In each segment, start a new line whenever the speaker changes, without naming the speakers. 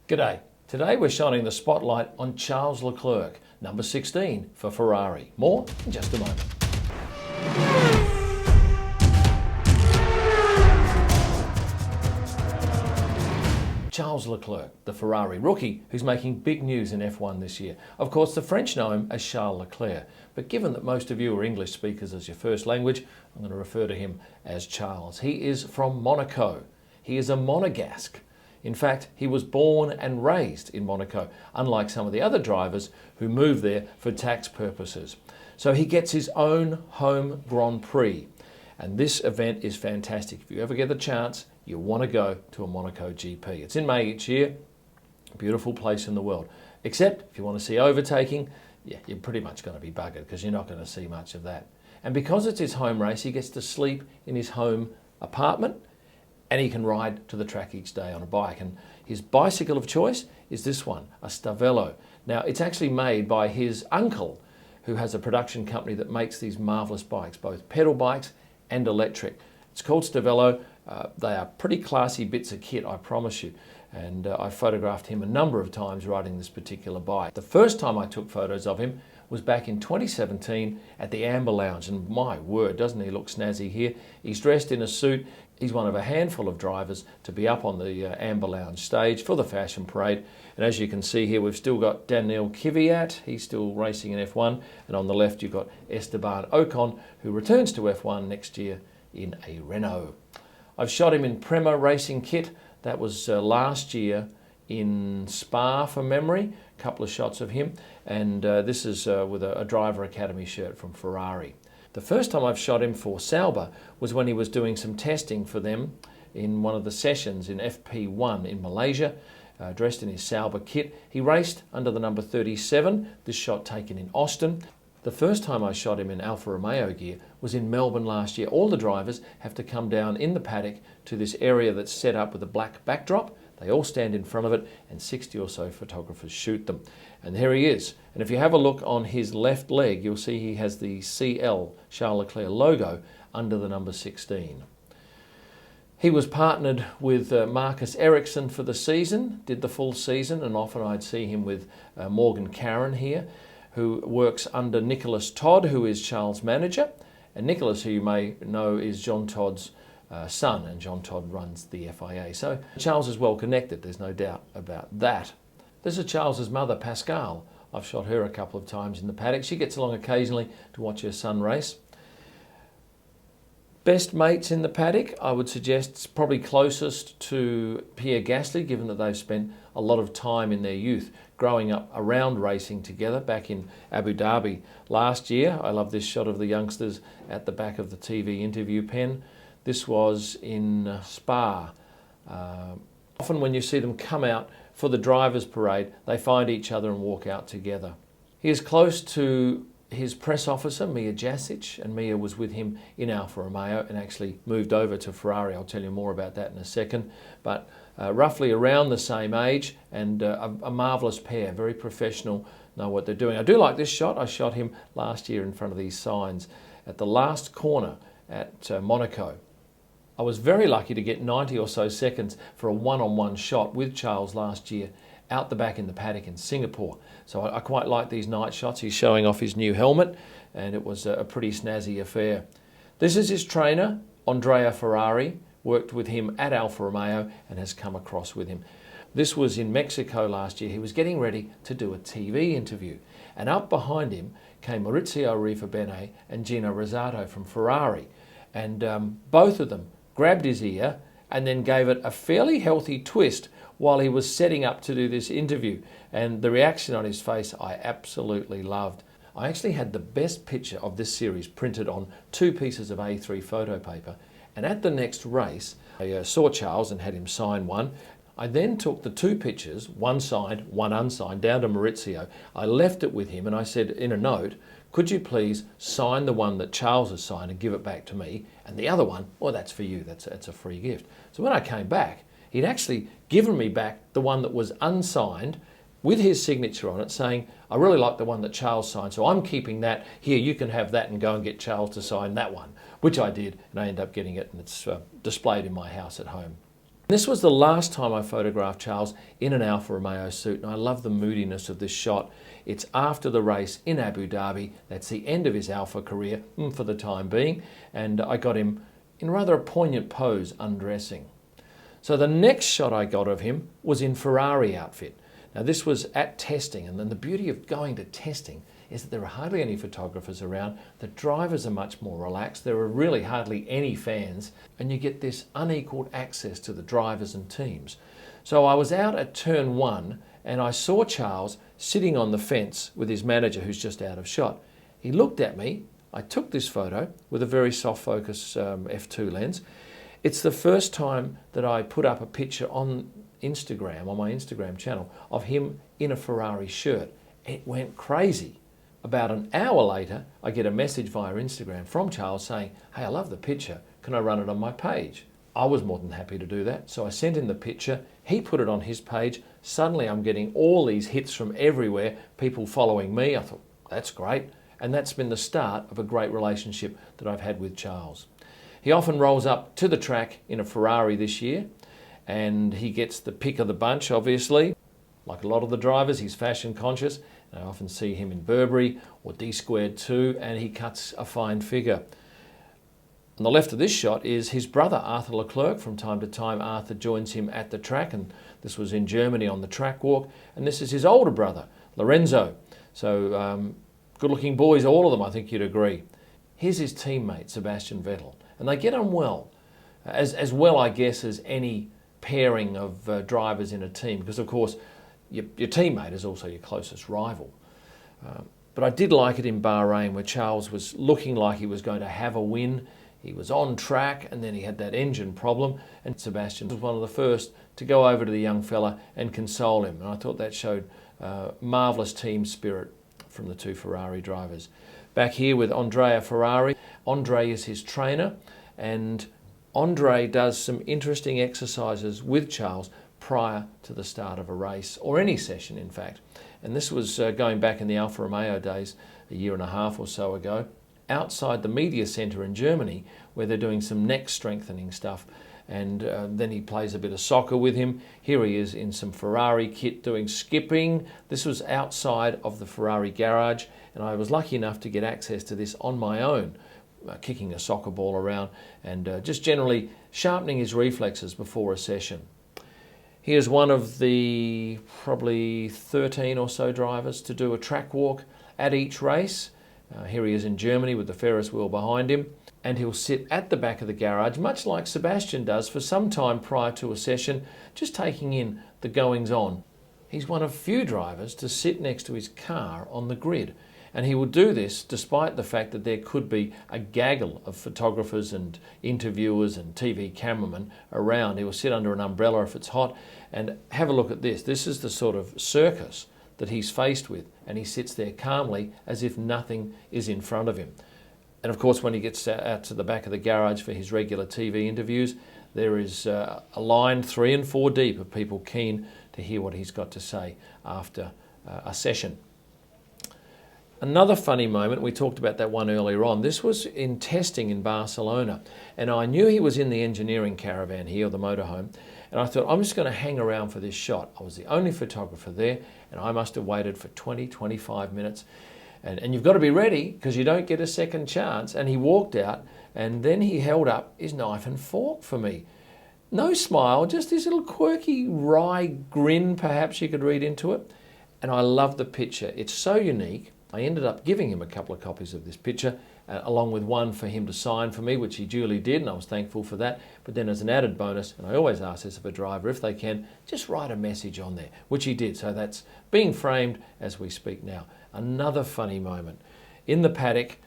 G'day. Today we're shining the spotlight on Charles Leclerc, number 16 for Ferrari. More in just a moment. Charles Leclerc, the Ferrari rookie who's making big news in F1 this year. Of course, the French know him as Charles Leclerc, but given that most of you are English speakers as your first language, I'm going to refer to him as Charles. He is from Monaco. He is a Monegasque. In fact, he was born and raised in Monaco, unlike some of the other drivers who move there for tax purposes. So he gets his own home Grand Prix. And this event is fantastic. If you ever get the chance, you want to go to a Monaco GP. It's in May each year. A beautiful place in the world. Except if you want to see overtaking, yeah, you're pretty much going to be buggered because you're not going to see much of that. And because it's his home race, he gets to sleep in his home apartment and he can ride to the track each day on a bike. And his bicycle of choice is this one, a Stavello. Now, it's actually made by his uncle, who has a production company that makes these marvellous bikes, both pedal bikes and electric. It's called Stavello. They are pretty classy bits of kit, I promise you. And I photographed him a number of times riding this particular bike. The first time I took photos of him was back in 2017 at the Amber Lounge. And my word, doesn't he look snazzy here? He's dressed in a suit. He's one of a handful of drivers to be up on the Amber Lounge stage for the fashion parade. And as you can see here, we've still got Daniel Kvyat. He's still racing in F1. And on the left, you've got Esteban Ocon, who returns to F1 next year in a Renault. I've shot him in Prema racing kit. That was last year in Spa, from memory. A couple of shots of him. And this is with a Driver Academy shirt from Ferrari. The first time I've shot him for Sauber was when he was doing some testing for them in one of the sessions in FP1 in Malaysia, dressed in his Sauber kit. He raced under the number 37, this shot taken in Austin. The first time I shot him in Alfa Romeo gear was in Melbourne last year. All the drivers have to come down in the paddock to this area that's set up with a black backdrop. They all stand in front of it and 60 or so photographers shoot them. And there he is. And if you have a look on his left leg, you'll see he has the CL, Charles Leclerc logo, under the number 16. He was partnered with Marcus Ericsson for the season, did the full season, and often I'd see him with Morgan Caron here, who works under Nicholas Todd, who is Charles' manager. And Nicholas, who you may know, is John Todd's son, and John Todd runs the FIA. So Charles is well connected, there's no doubt about that. This is Charles's mother, Pascale. I've shot her a couple of times in the paddock. She gets along occasionally to watch her son race. Best mates in the paddock, I would suggest it's probably closest to Pierre Gasly, given that they've spent a lot of time in their youth growing up around racing together back in Abu Dhabi last year. I love this shot of the youngsters at the back of the TV interview pen. This was in Spa. Often when you see them come out for the drivers' parade, they find each other and walk out together. He is close to his press officer, Mia Jasic, and Mia was with him in Alfa Romeo and actually moved over to Ferrari. I'll tell you more about that in a second. But roughly around the same age, and a marvellous pair, very professional, know what they're doing. I do like this shot. I shot him last year in front of these signs at the last corner at Monaco. I was very lucky to get 90 or so seconds for a one-on-one shot with Charles last year out the back in the paddock in Singapore. So I quite like these night shots. He's showing off his new helmet and it was a pretty snazzy affair. This is his trainer, Andrea Ferrari, worked with him at Alfa Romeo and has come across with him. This was in Mexico last year. He was getting ready to do a TV interview. And up behind him came Maurizio Arrivabene and Gino Rossato from Ferrari. And both of them grabbed his ear and then gave it a fairly healthy twist while he was setting up to do this interview. And the reaction on his face I absolutely loved. I actually had the best picture of this series printed on 2 pieces of A3 photo paper. And at the next race, I saw Charles and had him sign one. I then took the 2 pictures, one signed, one unsigned, down to Maurizio. I left it with him and I said in a note, could you please sign the one that Charles has signed and give it back to me? And the other one, well, that's for you, that's a free gift. So when I came back, he'd actually given me back the one that was unsigned with his signature on it, saying, I really like the one that Charles signed, so I'm keeping that. Here, you can have that and go and get Charles to sign that one, which I did, and I ended up getting it, and it's displayed in my house at home. This was the last time I photographed Charles in an Alfa Romeo suit, and I love the moodiness of this shot. It's after the race in Abu Dhabi. That's the end of his Alfa career for the time being, and I got him in rather a poignant pose undressing. So the next shot I got of him was in Ferrari outfit. Now this was at testing, and then the beauty of going to testing is that there are hardly any photographers around. The drivers are much more relaxed. There are really hardly any fans, and you get this unequaled access to the drivers and teams. So I was out at turn 1 and I saw Charles sitting on the fence with his manager who's just out of shot. He looked at me. I took this photo with a very soft focus f2 lens. It's the first time that I put up a picture on Instagram, on my Instagram channel, of him in a Ferrari shirt. It went crazy. About an hour later, I get a message via Instagram from Charles saying, "Hey, I love the picture. Can I run it on my page?" I was more than happy to do that. So I sent him the picture. He put it on his page. Suddenly I'm getting all these hits from everywhere, people following me. I thought, that's great. And that's been the start of a great relationship that I've had with Charles. He often rolls up to the track in a Ferrari this year, and he gets the pick of the bunch, obviously. Like a lot of the drivers, he's fashion conscious. I often see him in Burberry or D2, and he cuts a fine figure. On the left of this shot is his brother, Arthur Leclerc. From time to time, Arthur joins him at the track, and this was in Germany on the track walk. And this is his older brother, Lorenzo. So good-looking boys, all of them, I think you'd agree. Here's his teammate, Sebastian Vettel, and they get on well. As well, I guess, as any pairing of drivers in a team, because, of course, your teammate is also your closest rival. But I did like it in Bahrain, where Charles was looking like he was going to have a win. He was on track, and then he had that engine problem, and Sebastian was one of the first to go over to the young fella and console him. And I thought that showed marvellous team spirit from the two Ferrari drivers. Back here with Andrea Ferrari. Andre is his trainer, and Andre does some interesting exercises with Charles prior to the start of a race, or any session in fact. And this was going back in the Alfa Romeo days, a year and a half or so ago, outside the media centre in Germany, where they're doing some neck strengthening stuff. And then he plays a bit of soccer with him. Here he is in some Ferrari kit doing skipping. This was outside of the Ferrari garage, and I was lucky enough to get access to this on my own, kicking a soccer ball around and just generally sharpening his reflexes before a session. Here's one of the probably 13 or so drivers to do a track walk at each race. Here he is in Germany with the Ferris wheel behind him, and he'll sit at the back of the garage, much like Sebastian does, for some time prior to a session, just taking in the goings-on. He's one of few drivers to sit next to his car on the grid, and he will do this despite the fact that there could be a gaggle of photographers and interviewers and TV cameramen around. He will sit under an umbrella if it's hot, and have a look at this. This is the sort of circus that he's faced with, and he sits there calmly as if nothing is in front of him. And of course, when he gets out to the back of the garage for his regular TV interviews, there is a line 3 and 4 deep of people keen to hear what he's got to say after a session. Another funny moment, we talked about that one earlier on, this was in testing in Barcelona, and I knew he was in the engineering caravan here, or the motorhome, and I thought, I'm just going to hang around for this shot. I was the only photographer there, and I must have waited for 20-25 minutes. And you've got to be ready, because you don't get a second chance. And he walked out, and then he held up his knife and fork for me. No smile, just this little quirky wry grin, perhaps you could read into it. And I love the picture. It's so unique. I ended up giving him a couple of copies of this picture, along with one for him to sign for me, which he duly did, and I was thankful for that. But then as an added bonus, and I always ask this of a driver, if they can, just write a message on there, which he did. So that's being framed as we speak now. Another funny moment. In the paddock,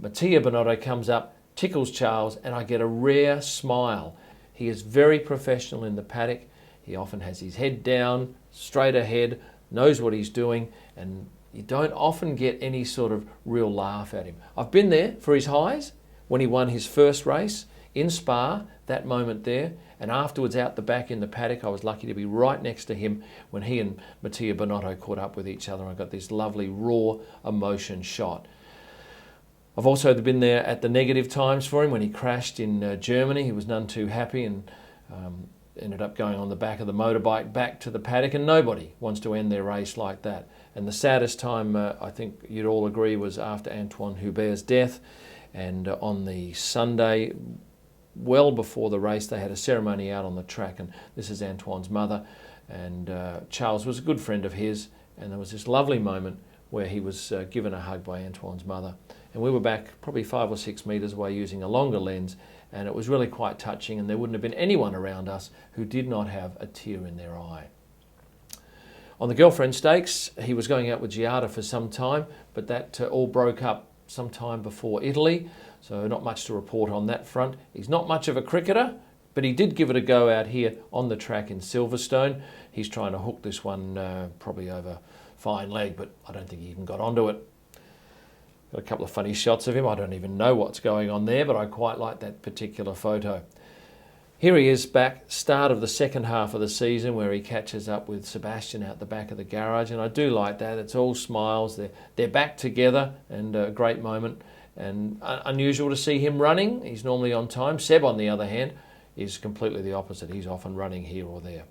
Mattia Binotto comes up, tickles Charles, and I get a rare smile. He is very professional in the paddock. He often has his head down, straight ahead, knows what he's doing, and you don't often get any sort of real laugh at him. I've been there for his highs when he won his first race in Spa, that moment there, and afterwards out the back in the paddock. I was lucky to be right next to him when he and Mattia Binotto caught up with each other. I got this lovely raw emotion shot. I've also been there at the negative times for him when he crashed in Germany. He was none too happy, and ended up going on the back of the motorbike back to the paddock, and nobody wants to end their race like that. And the saddest time, I think you'd all agree, was after Antoine Hubert's death. And on the Sunday, well before the race, they had a ceremony out on the track, and this is Antoine's mother. And Charles was a good friend of his, and there was this lovely moment where he was given a hug by Antoine's mother. And we were back probably 5 or 6 metres away using a longer lens, and it was really quite touching, and there wouldn't have been anyone around us who did not have a tear in their eye. On the Girlfriend Stakes, he was going out with Giada for some time, but that all broke up sometime before Italy, so not much to report on that front. He's not much of a cricketer, but he did give it a go out here on the track in Silverstone. He's trying to hook this one probably over fine leg, but I don't think he even got onto it. Got a couple of funny shots of him. I don't even know what's going on there, but I quite like that particular photo. Here he is back, start of the second half of the season, where he catches up with Sebastian out the back of the garage, and I do like that. It's all smiles. They're back together, and a great moment, and unusual to see him running. He's normally on time. Seb, on the other hand, is completely the opposite. He's often running here or there.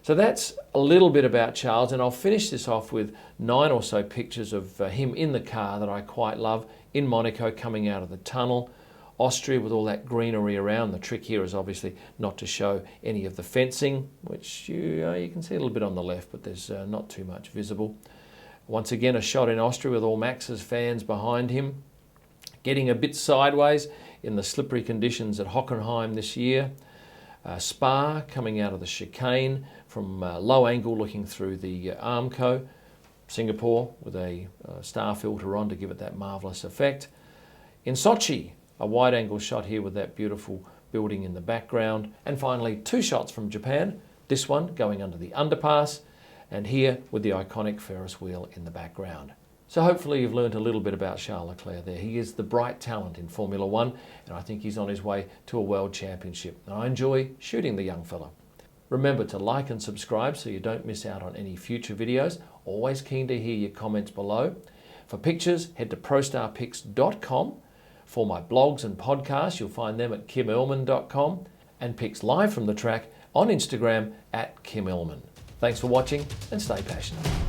So that's a little bit about Charles, and I'll finish this off with 9 or so pictures of him in the car that I quite love, in Monaco, coming out of the tunnel. Austria with all that greenery around. The trick here is obviously not to show any of the fencing, which you can see a little bit on the left, but there's not too much visible. Once again, a shot in Austria with all Max's fans behind him. Getting a bit sideways in the slippery conditions at Hockenheim this year. Spa coming out of the chicane from low angle looking through the Armco. Singapore with a star filter on to give it that marvellous effect. In Sochi, a wide angle shot here with that beautiful building in the background. And finally, 2 shots from Japan. This one going under the underpass, and here with the iconic Ferris wheel in the background. So hopefully you've learned a little bit about Charles Leclerc there. He is the bright talent in Formula One, and I think he's on his way to a world championship. And I enjoy shooting the young fella. Remember to like and subscribe so you don't miss out on any future videos. Always keen to hear your comments below. For pictures, head to prostarpics.com. For my blogs and podcasts, you'll find them at kimelman.com, and pics live from the track on Instagram at Kim Elman. Thanks for watching, and stay passionate.